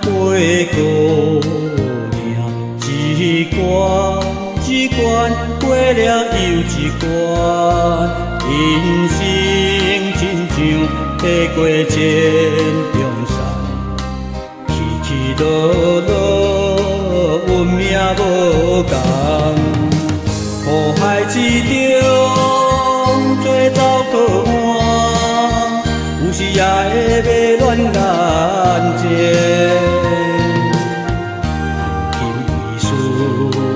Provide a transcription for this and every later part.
过孤影，一关一关过了又一关，人生亲像爬过千重山，起起落落，运命无同。苦海之中，做走靠岸，有时也会迷恋眼前。金意思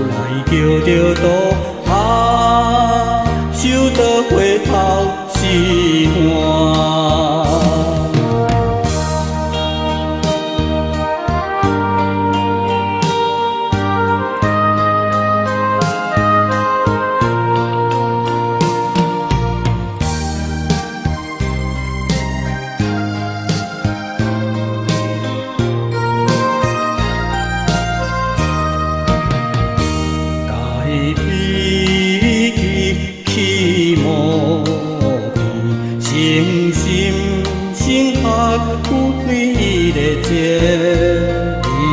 来叫着渡海，守到回头是岸。起无气，心心刻有你的情，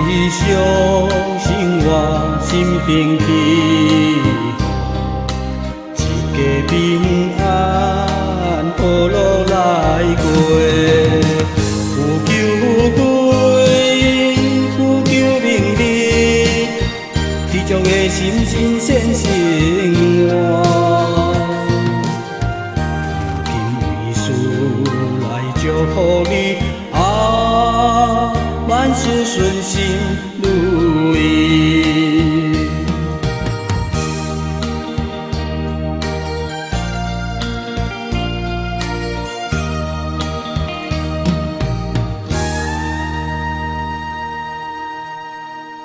理想生活心平气和，一家平安好路来过。有求贵，有求名利，这种的心心sen生活。祝福你啊，万事顺心如意。